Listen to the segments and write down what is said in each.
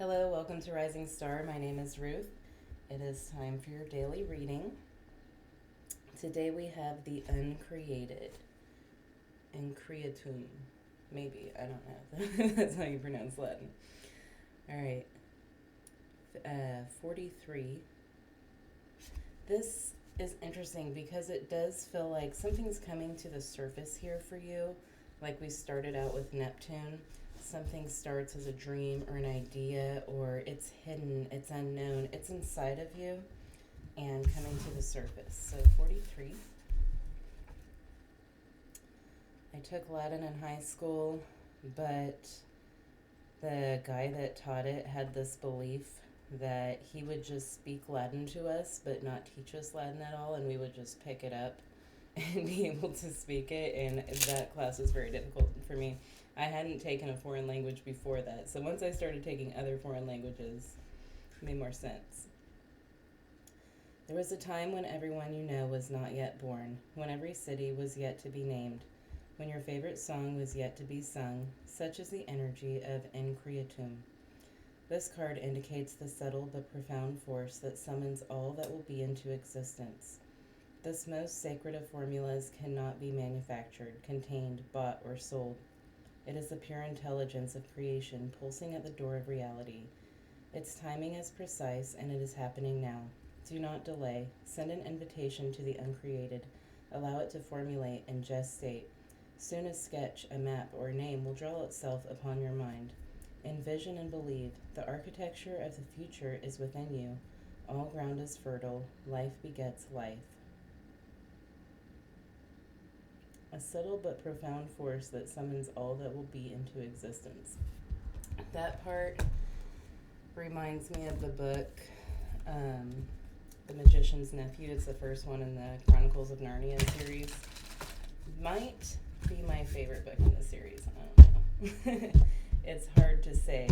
Hello, welcome to Rising Star. My name is Ruth. It is time for your daily reading. Today we have the uncreated. Increatum. Maybe, I don't know. That's how you pronounce Latin. Alright, 43. This is interesting because it does feel like something's coming to the surface here for you. Like we started out with Neptune. Something starts as a dream or an idea, or it's hidden, it's unknown, it's inside of you and coming to the surface. So 43. I took Latin in high school, but the guy that taught it had this belief that he would just speak Latin to us but not teach us Latin at all, and we would just pick it up and be able to speak it, and that class was very difficult for me. I hadn't taken a foreign language before that, so once I started taking other foreign languages, it made more sense. There was a time when everyone you know was not yet born, when every city was yet to be named, when your favorite song was yet to be sung. Such is the energy of increatum. This card indicates the subtle but profound force that summons all that will be into existence. This most sacred of formulas cannot be manufactured, contained, bought, or sold. It is the pure intelligence of creation pulsing at the door of reality. Its timing is precise, and it is happening now. Do not delay. Send an invitation to the uncreated. Allow it to formulate and gestate. Soon a sketch, a map, or a name will draw itself upon your mind. Envision and believe. The architecture of the future is within you. All ground is fertile. Life begets life. A subtle but profound force that summons all that will be into existence. That part reminds me of the book, The Magician's Nephew. It's the first one in the Chronicles of Narnia series. Might be my favorite book in the series. I don't know. It's hard to say,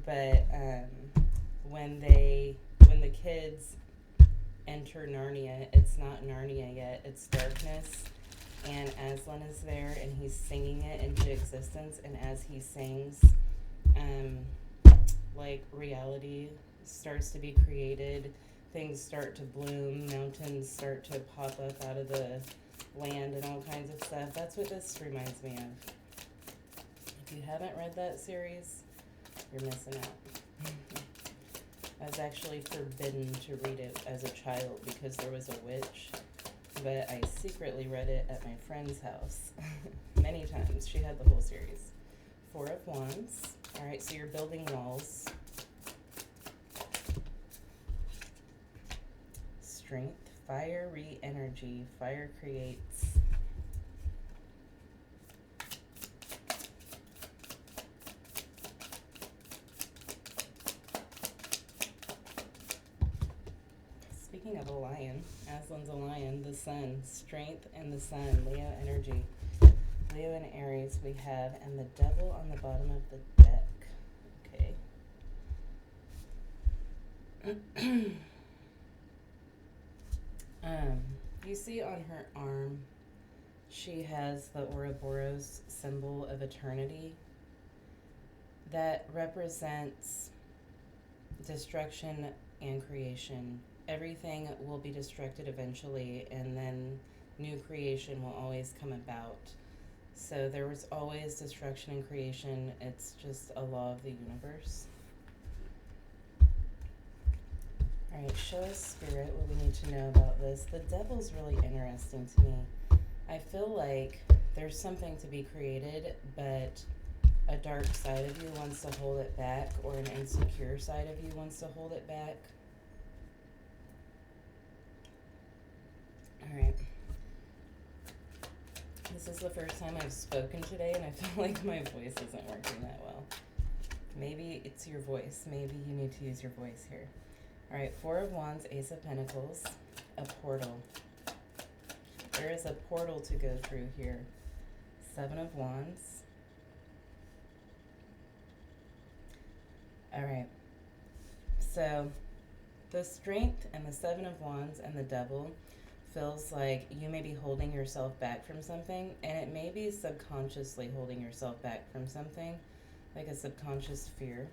but when the kids enter Narnia, it's not Narnia yet. It's darkness. And Aslan is there, and he's singing it into existence. And as he sings, reality starts to be created. Things start to bloom. Mountains start to pop up out of the land and all kinds of stuff. That's what this reminds me of. If you haven't read that series, you're missing out. I was actually forbidden to read it as a child because there was a witch. But I secretly read it at my friend's house many times. She had the whole series. 4 of Wands. All right, so you're building walls. Strength, fiery energy. Fire creates. Speaking of a lion, Aslan's a lion, the sun, strength and the sun, Leo energy. Leo and Aries we have, and the devil on the bottom of the deck. Okay. You see on her arm, she has the Ouroboros symbol of eternity that represents destruction and creation. Everything will be destructed eventually, and then new creation will always come about. So there was always destruction and creation. It's just a law of the universe. All right, show us, Spirit, what we need to know about this. The devil's really interesting to me. I feel like there's something to be created, but a dark side of you wants to hold it back, or an insecure side of you wants to hold it back. Alright. This is the first time I've spoken today, and I feel like my voice isn't working that well. Maybe it's your voice. Maybe you need to use your voice here. Alright, 4 of Wands, Ace of Pentacles, a portal. There is a portal to go through here. 7 of Wands. Alright. So, the strength and the 7 of Wands and the devil feels like you may be holding yourself back from something, and it may be subconsciously holding yourself back from something, like a subconscious fear.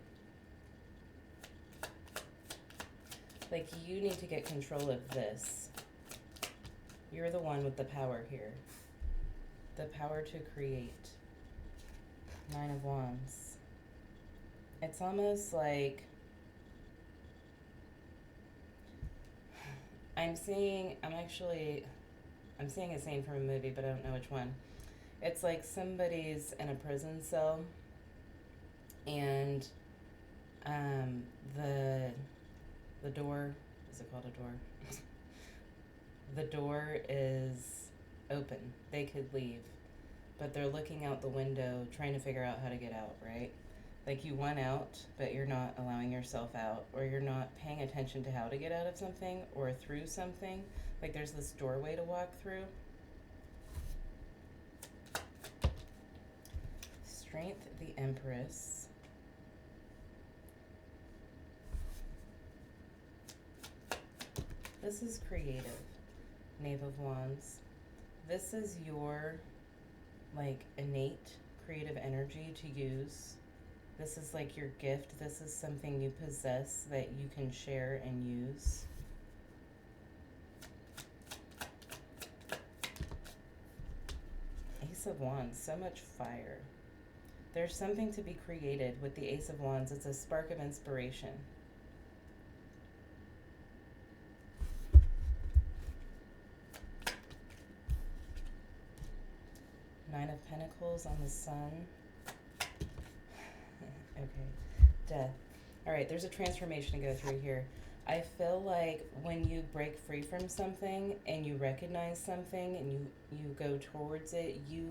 Like, you need to get control of this. You're the one with the power here. The power to create. Nine of Wands. It's almost like I'm seeing a scene from a movie, but I don't know which one. It's like somebody's in a prison cell, and um, the the door, is it called a door? The door is open. They could leave, but they're looking out the window trying to figure out how to get out, right? Like, you want out, but you're not allowing yourself out, or you're not paying attention to how to get out of something or through something. Like, there's this doorway to walk through. Strength, the Empress. This is creative. Knave of Wands. This is your, like, innate creative energy to use. This is like your gift. This is something you possess that you can share and use. Ace of Wands, so much fire. There's something to be created with the Ace of Wands. It's a spark of inspiration. Nine of Pentacles on the Sun. Okay, Death. All right, there's a transformation to go through here. I feel like when you break free from something and you recognize something and you go towards it, you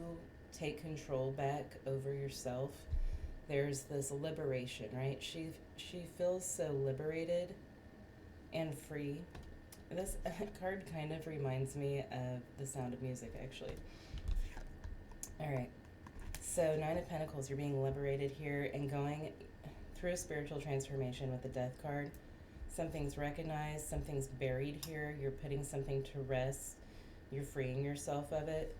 take control back over yourself. There's this liberation, right? She feels so liberated and free. This card kind of reminds me of The Sound of Music, actually. All right. So, Nine of Pentacles, you're being liberated here and going through a spiritual transformation with the Death card. Something's recognized, something's buried here. You're putting something to rest. You're freeing yourself of it.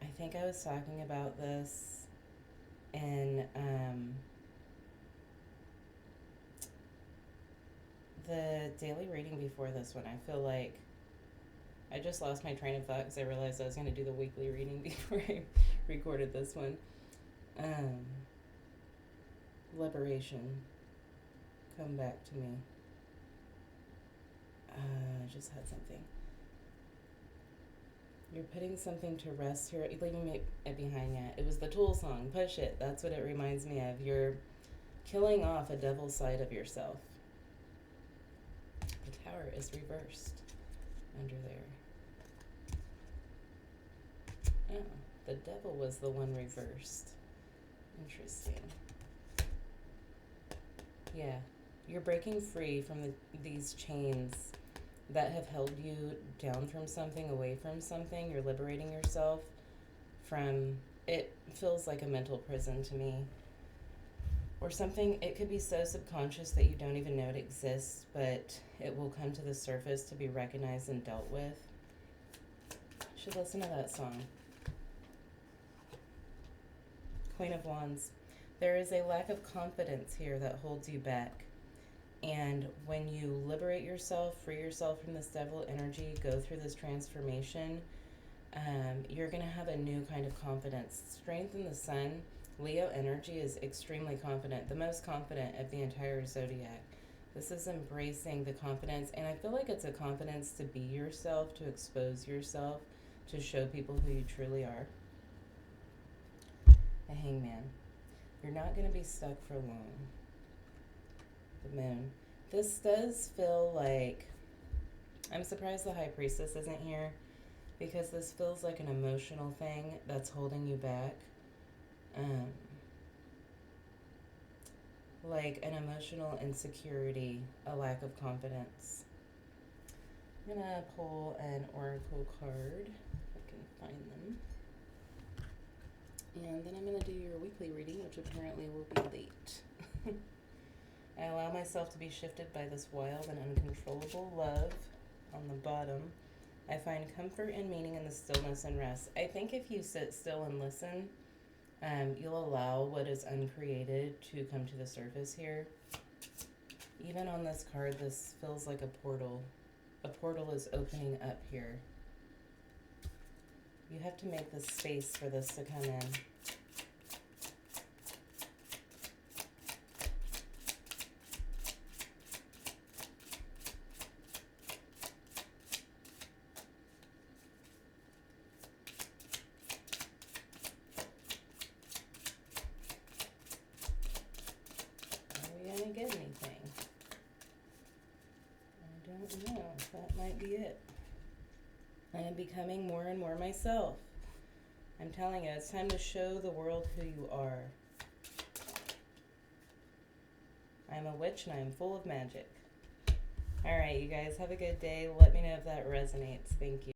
I think I was talking about this in the daily reading before this one. I feel like I just lost my train of thought because I realized I was going to do the weekly reading before I recorded this one. Liberation. Come back to me. I just had something. You're putting something to rest here. You're leaving it behind yet. It was the Tool song, Push It. That's what it reminds me of. You're killing off a devil side of yourself. The Tower is reversed under there. Oh, the devil was the one reversed. Interesting. Yeah, you're breaking free from these chains that have held you down from something, away from something. You're liberating yourself from, it feels like a mental prison to me. Or something, it could be so subconscious that you don't even know it exists, but it will come to the surface to be recognized and dealt with. You should listen to that song. Queen of Wands. There is a lack of confidence here that holds you back. And when you liberate yourself, free yourself from this devil energy, go through this transformation, you're going to have a new kind of confidence. Strength in the Sun, Leo energy is extremely confident, the most confident of the entire zodiac. This is embracing the confidence, and I feel like it's a confidence to be yourself, to expose yourself, to show people who you truly are. The Hangman. You're not going to be stuck for long. The Moon. This does feel like, I'm surprised the High Priestess isn't here, because this feels like an emotional thing that's holding you back. Like an emotional insecurity, a lack of confidence. I'm going to pull an oracle card, if I can find them. And then I'm going to do your weekly reading, which apparently will be late. I allow myself to be shifted by this wild and uncontrollable love on the bottom. I find comfort and meaning in the stillness and rest. I think if you sit still and listen, you'll allow what is uncreated to come to the surface here. Even on this card, this feels like a portal. A portal is opening up here. You have to make the space for this to come in. Are we gonna get anything? I don't know. That might be it. I am becoming more and more myself. I'm telling you, it's time to show the world who you are. I'm a witch and I'm full of magic. All right, you guys have a good day. Let me know if that resonates. Thank you.